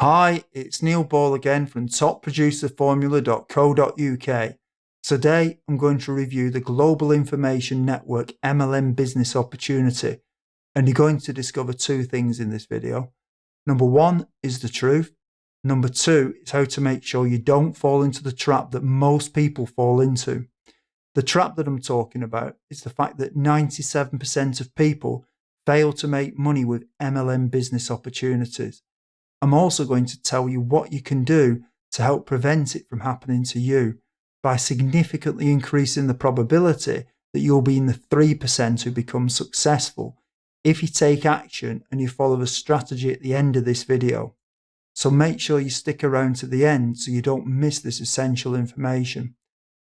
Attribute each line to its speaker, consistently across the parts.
Speaker 1: Hi, it's Neil Ball again from topproducerformula.co.uk. Today, I'm going to review the Global Information Network MLM business opportunity, and you're going to discover two things in this video. Number one is the truth. Number two is how to make sure you don't fall into the trap that most people fall into. The trap that I'm talking about is the fact that 97% of people fail to make money with MLM business opportunities. I'm also going to tell you what you can do to help prevent it from happening to you by significantly increasing the probability that you'll be in the 3% who become successful if you take action and you follow the strategy at the end of this video. So make sure you stick around to the end so you don't miss this essential information.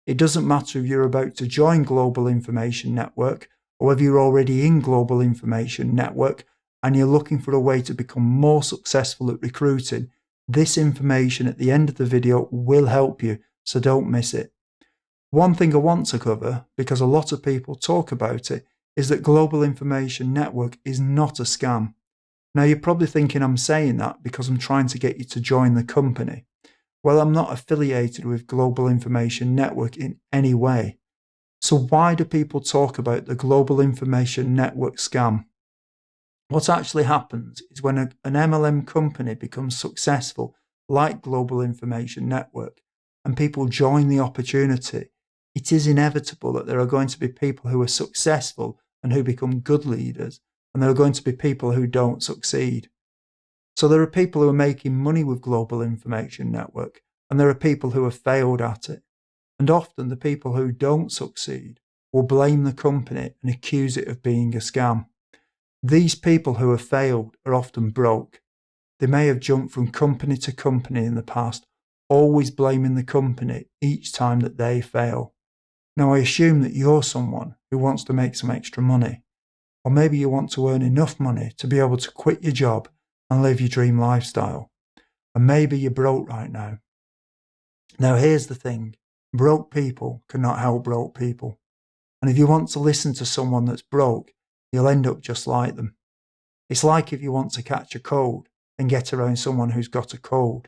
Speaker 1: It doesn't matter if you're about to join Global Information Network or whether you're already in Global Information Network and you're looking for a way to become more successful at recruiting. This information at the end of the video will help you, so don't miss it. One thing I want to cover, because a lot of people talk about it, is that Global Information Network is not a scam. Now, you're probably thinking I'm saying that because I'm trying to get you to join the company. Well, I'm not affiliated with Global Information Network in any way. So why do people talk about the Global Information Network scam? What actually happens is when an MLM company becomes successful, like Global Information Network, and people join the opportunity, it is inevitable that there are going to be people who are successful and who become good leaders, and there are going to be people who don't succeed. So there are people who are making money with Global Information Network, and there are people who have failed at it. And often the people who don't succeed will blame the company and accuse it of being a scam. These people who have failed are often broke. They may have jumped from company to company in the past, always blaming the company each time that they fail. Now, I assume that you're someone who wants to make some extra money, or maybe you want to earn enough money to be able to quit your job and live your dream lifestyle. And maybe you're broke right now. Now, here's the thing. Broke people cannot help broke people. And if you want to listen to someone that's broke, you'll end up just like them. It's like if you want to catch a cold and get around someone who's got a cold.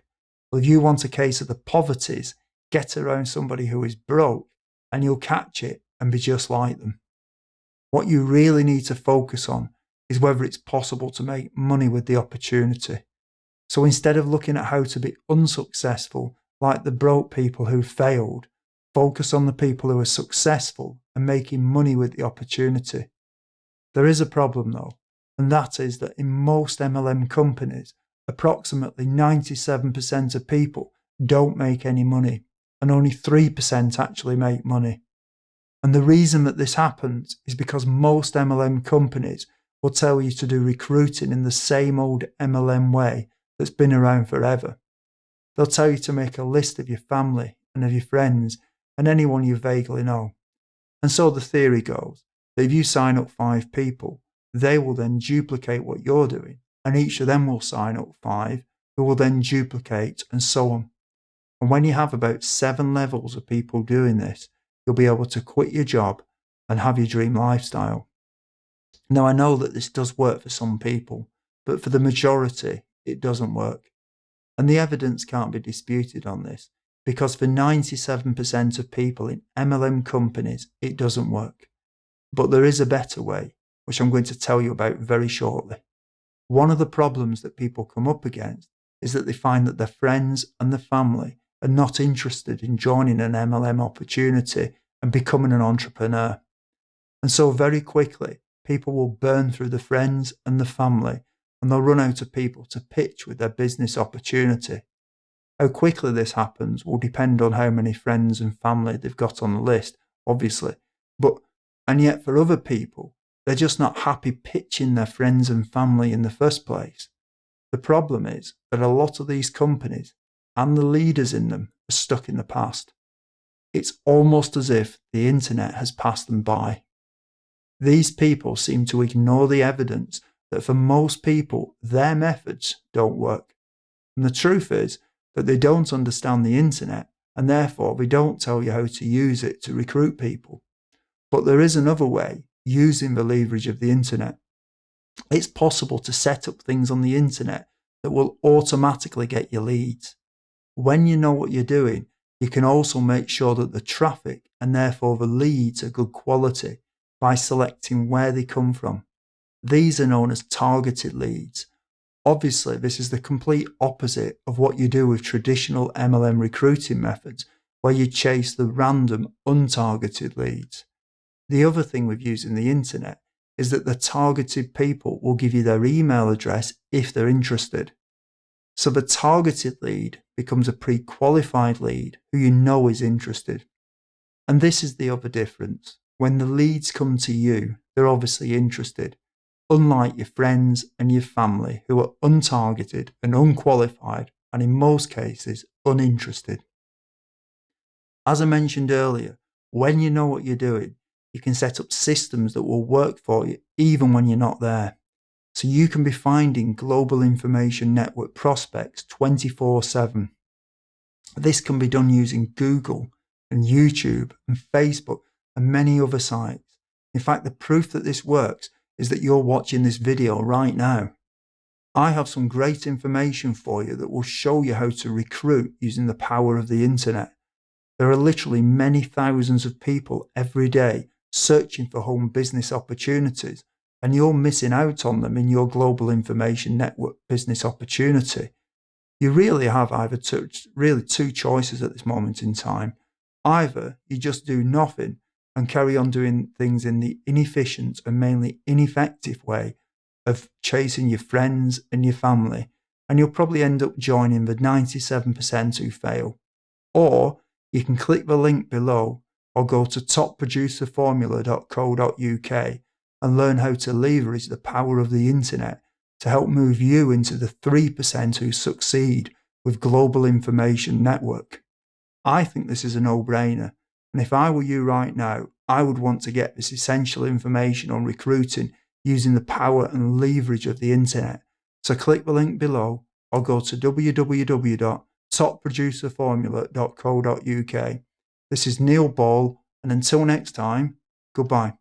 Speaker 1: Well, if you want a case of the poverties, get around somebody who is broke and you'll catch it and be just like them. What you really need to focus on is whether it's possible to make money with the opportunity. So instead of looking at how to be unsuccessful like the broke people who failed, focus on the people who are successful and making money with the opportunity. There is a problem though, and that is that in most MLM companies, approximately 97% of people don't make any money, and only 3% actually make money. And the reason that this happens is because most MLM companies will tell you to do recruiting in the same old MLM way that's been around forever. They'll tell you to make a list of your family and of your friends and anyone you vaguely know. And so the theory goes that if you sign up 5 people, they will then duplicate what you're doing, and each of them will sign up 5 who will then duplicate, and so on. And when you have about 7 levels of people doing this, you'll be able to quit your job and have your dream lifestyle. Now, I know that this does work for some people, but for the majority, it doesn't work. And the evidence can't be disputed on this, because for 97% of people in MLM companies, it doesn't work. But there is a better way, which I'm going to tell you about very shortly. One of the problems that people come up against is that they find that their friends and their family are not interested in joining an MLM opportunity and becoming an entrepreneur. And so very quickly, people will burn through the friends and the family, and they'll run out of people to pitch with their business opportunity. How quickly this happens will depend on how many friends and family they've got on the list, obviously. And yet for other people, they're just not happy pitching their friends and family in the first place. The problem is that a lot of these companies and the leaders in them are stuck in the past. It's almost as if the internet has passed them by. These people seem to ignore the evidence that for most people, their methods don't work. And the truth is that they don't understand the internet, and therefore they don't tell you how to use it to recruit people. But there is another way, using the leverage of the internet. It's possible to set up things on the internet that will automatically get you leads. When you know what you're doing, you can also make sure that the traffic and therefore the leads are good quality by selecting where they come from. These are known as targeted leads. Obviously, this is the complete opposite of what you do with traditional MLM recruiting methods, where you chase the random, untargeted leads. The other thing with using the internet is that the targeted people will give you their email address if they're interested. So the targeted lead becomes a pre-qualified lead who you know is interested. And this is the other difference. When the leads come to you, they're obviously interested, unlike your friends and your family who are untargeted and unqualified, and in most cases, uninterested. As I mentioned earlier, when you know what you're doing, you can set up systems that will work for you even when you're not there. So you can be finding global information network prospects 24/7. This can be done using Google and YouTube and Facebook and many other sites. In fact, the proof that this works is that you're watching this video right now. I have some great information for you that will show you how to recruit using the power of the internet. There are literally many thousands of people every day searching for home business opportunities, and you're missing out on them in your global information network business opportunity. You really have either two choices at this moment in time. Either you just do nothing and carry on doing things in the inefficient and mainly ineffective way of chasing your friends and your family, and you'll probably end up joining the 97% who fail. Or you can click the link below or go to topproducerformula.co.uk and learn how to leverage the power of the internet to help move you into the 3% who succeed with global information network. I think this is a no-brainer, and if I were you right now, I would want to get this essential information on recruiting using the power and leverage of the internet. So click the link below or go to www.topproducerformula.co.uk. This is Neil Ball, and until next time, goodbye.